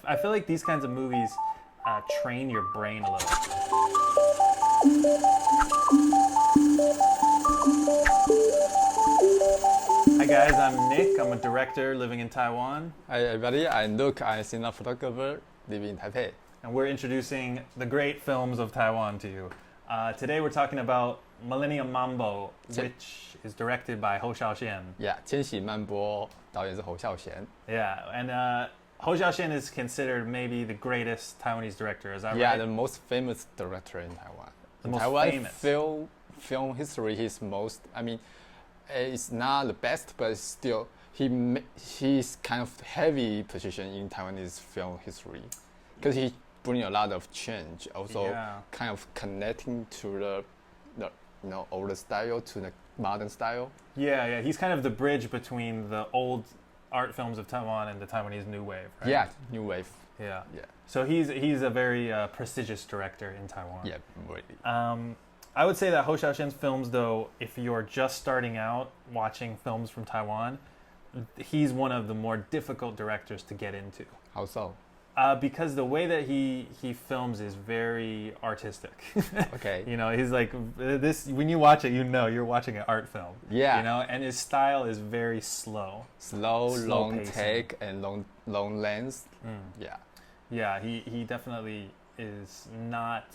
I feel like these kinds of movies train your brain a little. Hi guys, I'm Nick. I'm a director living in Taiwan. Hi everybody, I'm Luke. I'm a cinematographer living in Taipei. And we're introducing the great films of Taiwan to you. Today we're talking about Millennium Mambo, which is directed by Hou Xiaoxian. Yeah, 千禧曼波导演是侯孝贤. Yeah, and Hou Xiaoxian is considered maybe the greatest Taiwanese director, is that right? Yeah, the most famous director in Taiwan. The most Taiwan famous. film history, he's most, it's not the best, but still, he's kind of heavy position in Taiwanese film history. Because he bring a lot of change, also kind of connecting to the older style to the modern style. Yeah, he's kind of the bridge between the old art films of Taiwan and the Taiwanese new wave, right? Yeah, new wave. Yeah. So he's a very prestigious director in Taiwan. Yeah, really. I would say that Hou Xiaoxian's films, though, if you're just starting out watching films from Taiwan, he's one of the more difficult directors to get into. How so? Because the way that he films is very artistic. Okay. He's like this. When you watch it, you're watching an art film. Yeah. And his style is very slow. Slow long pacing. take and long lens. Yeah. Yeah, he definitely is not.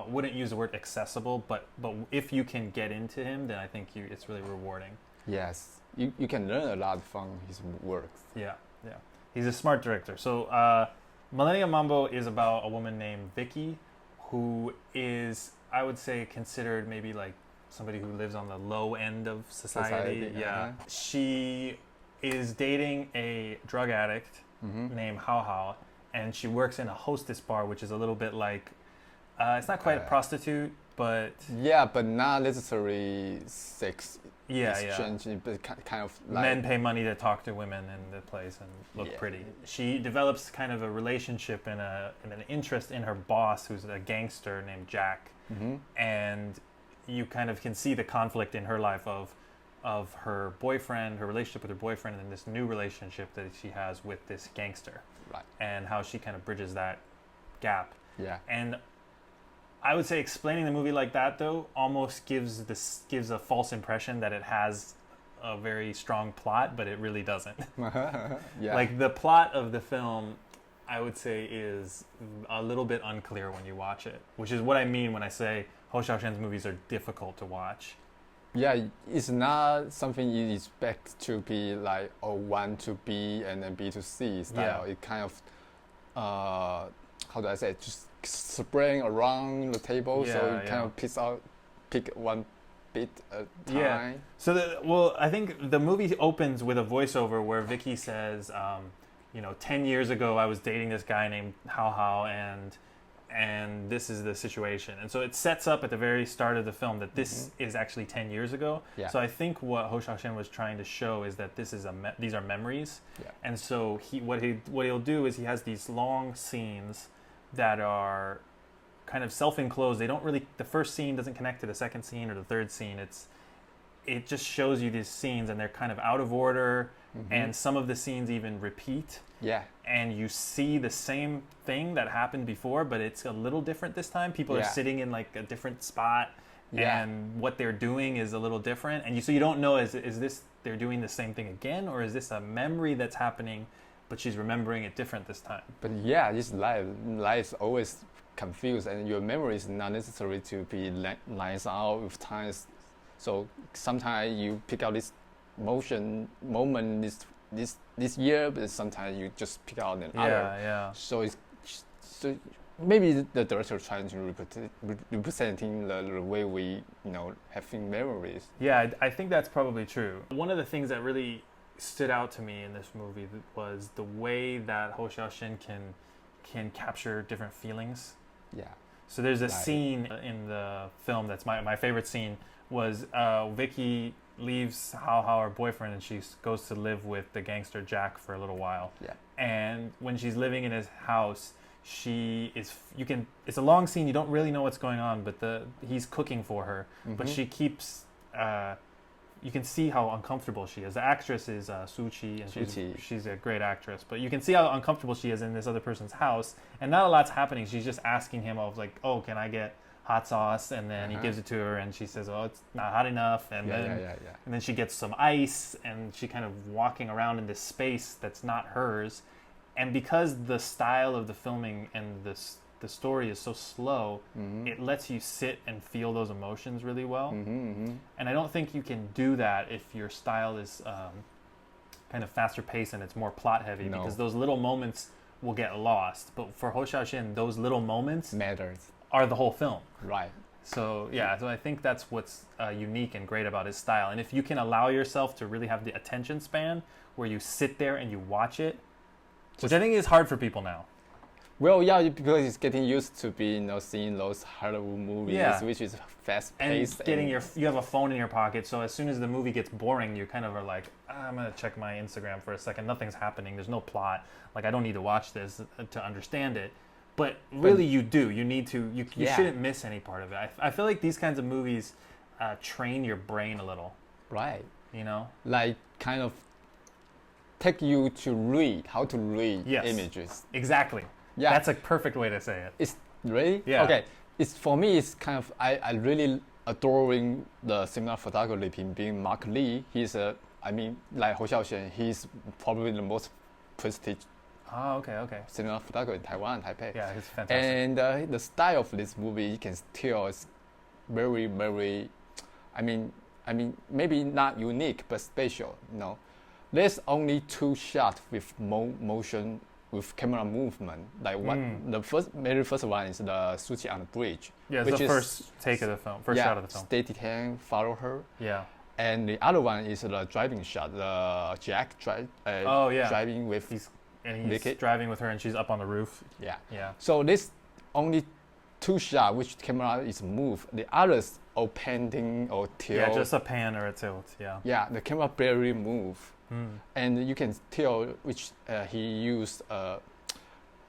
Wouldn't use the word accessible, but if you can get into him, then I think it's really rewarding. Yes, you can learn a lot from his works. Yeah. He's a smart director. So Millennium Mambo is about a woman named Vicky, who is, I would say, considered maybe like somebody who lives on the low end of society. Yeah. She is dating a drug addict named Hao Hao, and she works in a hostess bar, which is a little bit like, it's not quite a prostitute, but... Yeah, but not necessarily sex exchange, but kind of like... Men pay money to talk to women in the place and look pretty. She develops kind of a relationship and an interest in her boss, who's a gangster named Jack. And you kind of can see the conflict in her life of her boyfriend, her relationship with her boyfriend, and this new relationship that she has with this gangster. Right. And how she kind of bridges that gap. Yeah. And I would say explaining the movie like that, though, almost gives a false impression that it has a very strong plot, but it really doesn't. Yeah. Like the plot of the film, I would say, is a little bit unclear when you watch it, which is what I mean when I say Hou Xiaoxian's movies are difficult to watch. Yeah, it's not something you expect to be like 1 to B and then B to C style. Yeah. It kind of, how do I say, just spraying around the table, so you kind of pick one bit at a time. Yeah. So I think the movie opens with a voiceover where Vicky says, 10 years ago I was dating this guy named Hao Hao, and this is the situation. And so it sets up at the very start of the film that this is actually 10 years ago. Yeah. So I think what Hou Xiaoxian was trying to show is that these are memories. Yeah. And so what he'll do is he has these long scenes that are kind of self-enclosed. The first scene doesn't connect to the second scene or the third scene. It just shows you these scenes, and they're kind of out of order, and some of the scenes even repeat. Yeah. And you see the same thing that happened before, but it's a little different this time. People are sitting in like a different spot, and what they're doing is a little different. And so you don't know, is this they're doing the same thing again, or is this a memory that's happening, but she's remembering it different this time? But yeah, it's life. Life is always confused, and your memory is not necessary to be lines out with times. So sometimes you pick out this moment this year, but sometimes you just pick out another. Yeah. So maybe the director trying to representing the way we having memories. Yeah, I think that's probably true. One of the things that really stood out to me in this movie was the way that Hou Xiaoxian can capture different feelings. Yeah. So there's a scene in the film that's my favorite scene was Vicky leaves Hao Hao, her boyfriend, and she goes to live with the gangster Jack for a little while. Yeah. And when she's living in his house, it's a long scene, you don't really know what's going on, but he's cooking for her, but she keeps you can see how uncomfortable she is. The actress is Suu Kyi, and she's a great actress. But you can see how uncomfortable she is in this other person's house, and not a lot's happening. She's just asking him of like, oh, can I get hot sauce? And then he gives it to her, and she says, oh, it's not hot enough. And then she gets some ice, and she kind of walking around in this space that's not hers. And because the style of the filming and the story is so slow, it lets you sit and feel those emotions really well. And I don't think you can do that if your style is kind of faster paced and it's more plot heavy, because those little moments will get lost. But for Ho Xiaoxin, those little moments are the whole film. Right. So so I think that's what's unique and great about his style. And if you can allow yourself to really have the attention span where you sit there and you watch it, which I think is hard for people now. Well, yeah, because it's getting used to be, seeing those Hollywood movies, which is fast paced. And you have a phone in your pocket, so as soon as the movie gets boring, you kind of are like, I'm gonna check my Instagram for a second. Nothing's happening. There's no plot. Like, I don't need to watch this to understand it. But really, you do. You need to. You shouldn't miss any part of it. I feel like these kinds of movies train your brain a little. Right. Like kind of take you to read how to read images. Exactly. Yeah, that's a perfect way to say it. It's really? Yeah. Okay. It's for me. It's kind of I really adoring the cinematography being Mark Lee. He's like Ho Xiaoxian. He's probably the most prestigious. Oh, okay. Cinematographer in Taiwan, Taipei. Yeah, he's fantastic. And the style of this movie, you can tell, is very, very. Maybe not unique, but special. There's only 2 shots with motion. With camera movement, like the very first one is the Suu Kyi on the bridge. Yeah, it's the first take of the film, first shot of the film. Steady hand, follow her. Yeah. And the other one is the driving shot, the Jack driving with he's driving with her, and she's up on the roof. Yeah. Yeah. So this only 2 shots which camera is moved. The others all painting or tilt. Yeah, just a pan or a tilt. Yeah. Yeah, the camera barely move. And you can tell which he used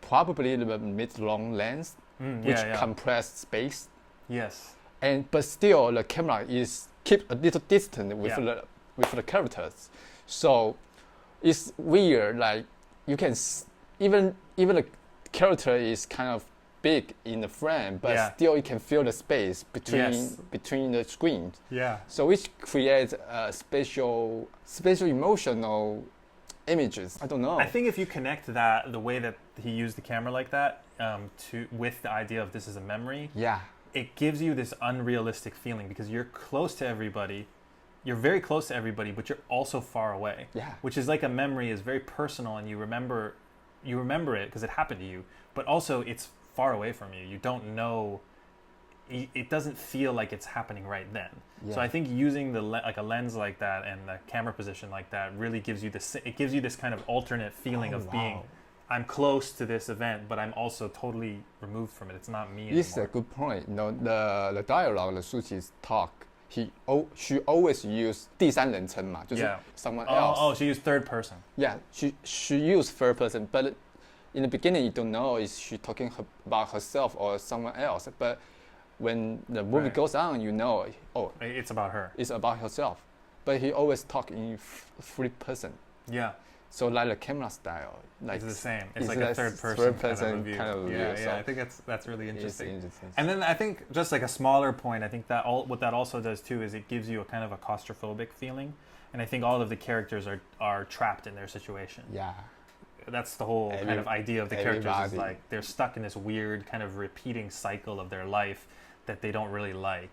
probably the mid-long lens, which compress space. Yes. But still the camera is keep a little distant with the characters, so it's weird. Like you can even the character is kind of big in the frame, but still you can feel the space between the screens. Yeah. So which creates special emotional images. I don't know. I think if you connect that the way that he used the camera like that with the idea of this is a memory, it gives you this unrealistic feeling because you're close to everybody. You're very close to everybody, but you're also far away. Yeah. Which is like a memory is very personal, and you remember it because it happened to you, but also it's far away from you. You don't know. It doesn't feel like it's happening right then. Yeah. So I think using like a lens like that and the camera position like that really gives you this. It gives you this kind of alternate feeling of being. I'm close to this event, but I'm also totally removed from it. It's not me anymore. This is a good point. The dialogue, the Suu Kyi's talk, she always used 第三人称嘛，就是 someone else. Oh, she used third person. Yeah, she used third person, but in the beginning you don't know is she talking about herself or someone else. But when the movie goes on, it's about her. It's about herself. But he always talk in third person. Yeah. So like the camera style, it's the same. It's like a third person kind of view. Yeah, so I think that's really interesting. And then I think just like a smaller point, I think that what that also does too is it gives you a kind of a claustrophobic feeling, and I think all of the characters are trapped in their situation. Yeah. That's the whole kind of idea of the characters is like they're stuck in this weird kind of repeating cycle of their life that they don't really like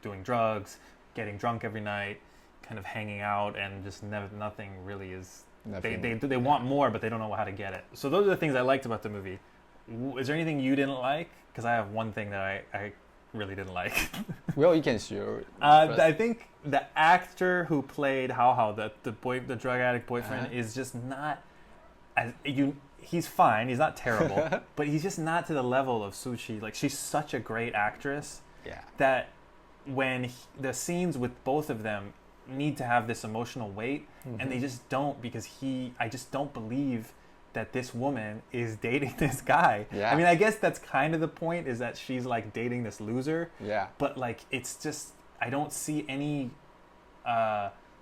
doing drugs, getting drunk every night, kind of hanging out, and just nothing really is. They want more, but they don't know how to get it. So those are the things I liked about the movie. Is there anything you didn't like? Because I have one thing that I really didn't like. Well, you can share. I think the actor who played Hao, the drug addict boyfriend, is just not. He's fine. He's not terrible, but he's just not to the level of Suu Kyi. Like, she's such a great actress that when the scenes with both of them need to have this emotional weight, and they just don't, because I just don't believe that this woman is dating this guy. I mean, I guess that's kind of the point, is that she's like dating this loser. But like, it's just, I don't see any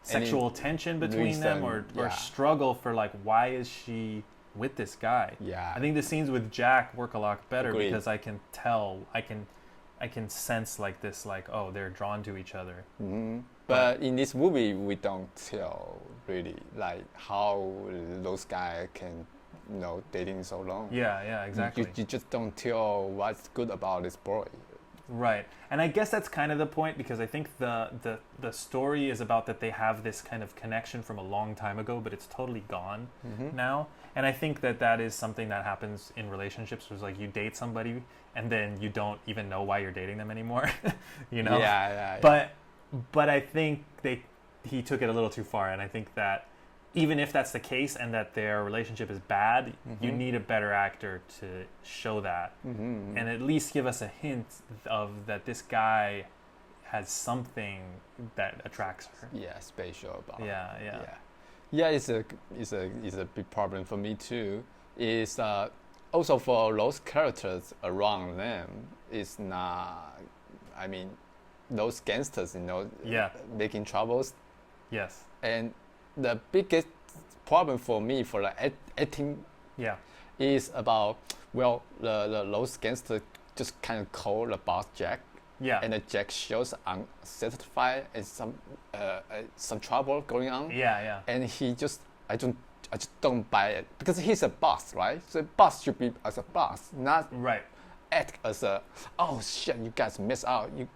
sexual tension between them or yeah. struggle for like why is she with this guy. Yeah. I think the scenes with Jack work a lot better Agreed. because I can tell, I can sense like this, like, oh, they're drawn to each other. Mm-hmm. But in this movie, we don't tell really like how those guys can, dating so long. Yeah, exactly. You just don't tell what's good about this boy. Right. And I guess that's kind of the point, because I think the story is about that they have this kind of connection from a long time ago, but it's totally gone now. And I think that is something that happens in relationships, was like you date somebody and then you don't even know why you're dating them anymore. Yeah. But I think he took it a little too far, and I think that even if that's the case and that their relationship is bad, you need a better actor to show that, and at least give us a hint of that this guy has something that attracts her. Yeah, special about. Yeah. It's a big problem for me too. Is also for those characters around them. It's not. I mean, those gangsters, making troubles. Yes. And the biggest problem for me for the acting is about, those gangsters just kind of call the boss Jack. Yeah. And Jack shows unsatisfied and some trouble going on. Yeah. And I just don't buy it, because he's a boss, right? So boss should be as a boss, not act as a, oh shit, you guys miss out. You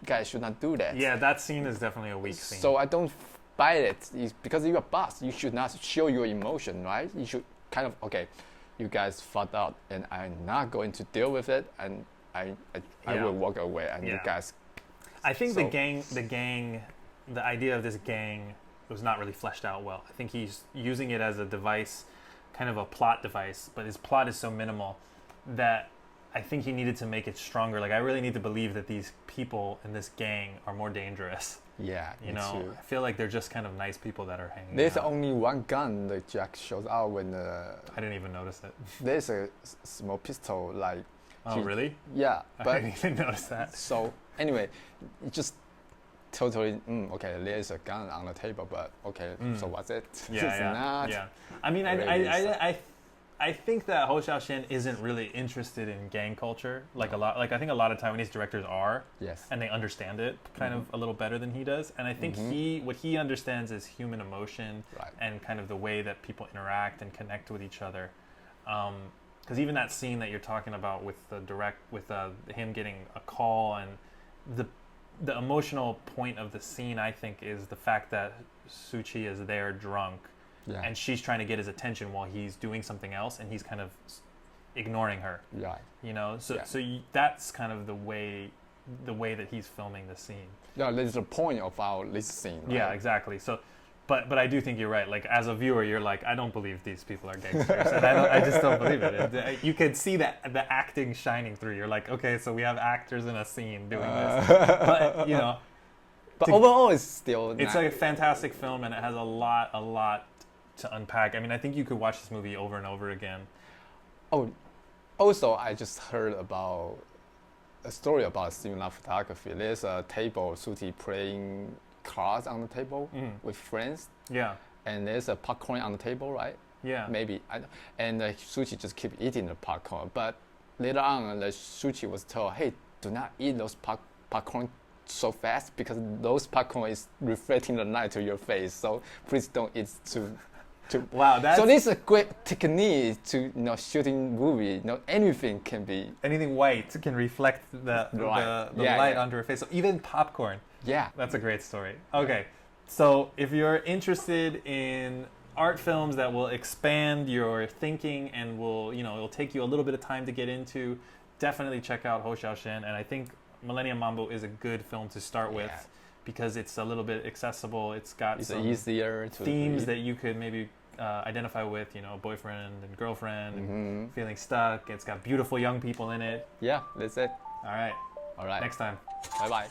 guys should not do that. Yeah, that scene is definitely a weak scene. So I don't buy it. It's because you're a boss, you should not show your emotion, right? You should kind of, okay, you guys fucked out and I'm not going to deal with it, and I will walk away, and you guys. I think the idea of this gang was not really fleshed out well. I think he's using it as a device, kind of a plot device, but his plot is so minimal that I think he needed to make it stronger. Like, I really need to believe that these people in this gang are more dangerous. Yeah, you know, too. I feel like they're just kind of nice people that are hanging There's out. only one gun that Jack shows out when I didn't even notice it. There's a small pistol, like. Oh, really? Yeah, but I didn't even notice that. So anyway, it just totally okay. There's a gun on the table, but okay, so what's it? Yeah. I mean, I think that Ho Xiaoshen isn't really interested in gang culture like a lot. Like, I think a lot of Taiwanese directors are. Yes. And they understand it kind of a little better than he does. And I think what he understands is human emotion and kind of the way that people interact and connect with each other. Because even that scene that you're talking about with him getting a call, and the emotional point of the scene, I think, is the fact that Suchi is there drunk, and she's trying to get his attention while he's doing something else, and he's kind of ignoring her. Right. You know, so that's kind of the way that he's filming the scene. Yeah, that's the point of this scene. Right? Yeah, exactly. So. But I do think you're right. Like, as a viewer, you're like, I don't believe these people are gangsters, and I just don't believe it. You can see the acting shining through. You're like, okay, so we have actors in a scene doing this, but you know. But overall, it's a fantastic film, and it has a lot to unpack. I mean, I think you could watch this movie over and over again. Oh, also, I just heard about a story about cinematography. There's a table, Suti playing cards on the table with friends. Yeah. And there's a popcorn on the table, right? Yeah. Maybe. And Suchi just keep eating the popcorn. But later on, the Suchi was told, hey, do not eat those popcorn so fast, because those popcorn is reflecting the light to your face. So please don't eat too. Wow. So this is a great technique to shooting movie. Anything white can reflect the light onto your face. So even popcorn. Yeah. That's a great story. Okay. So if you're interested in art films that will expand your thinking and it'll take you a little bit of time to get into, definitely check out Ho Xiaoshen. And I think Millennium Mambo is a good film to start with, because it's a little bit accessible. It's got some easier themes that you could maybe identify with, boyfriend and girlfriend, and feeling stuck. It's got beautiful young people in it. Yeah, that's it. All right. All right. Next time. Bye-bye.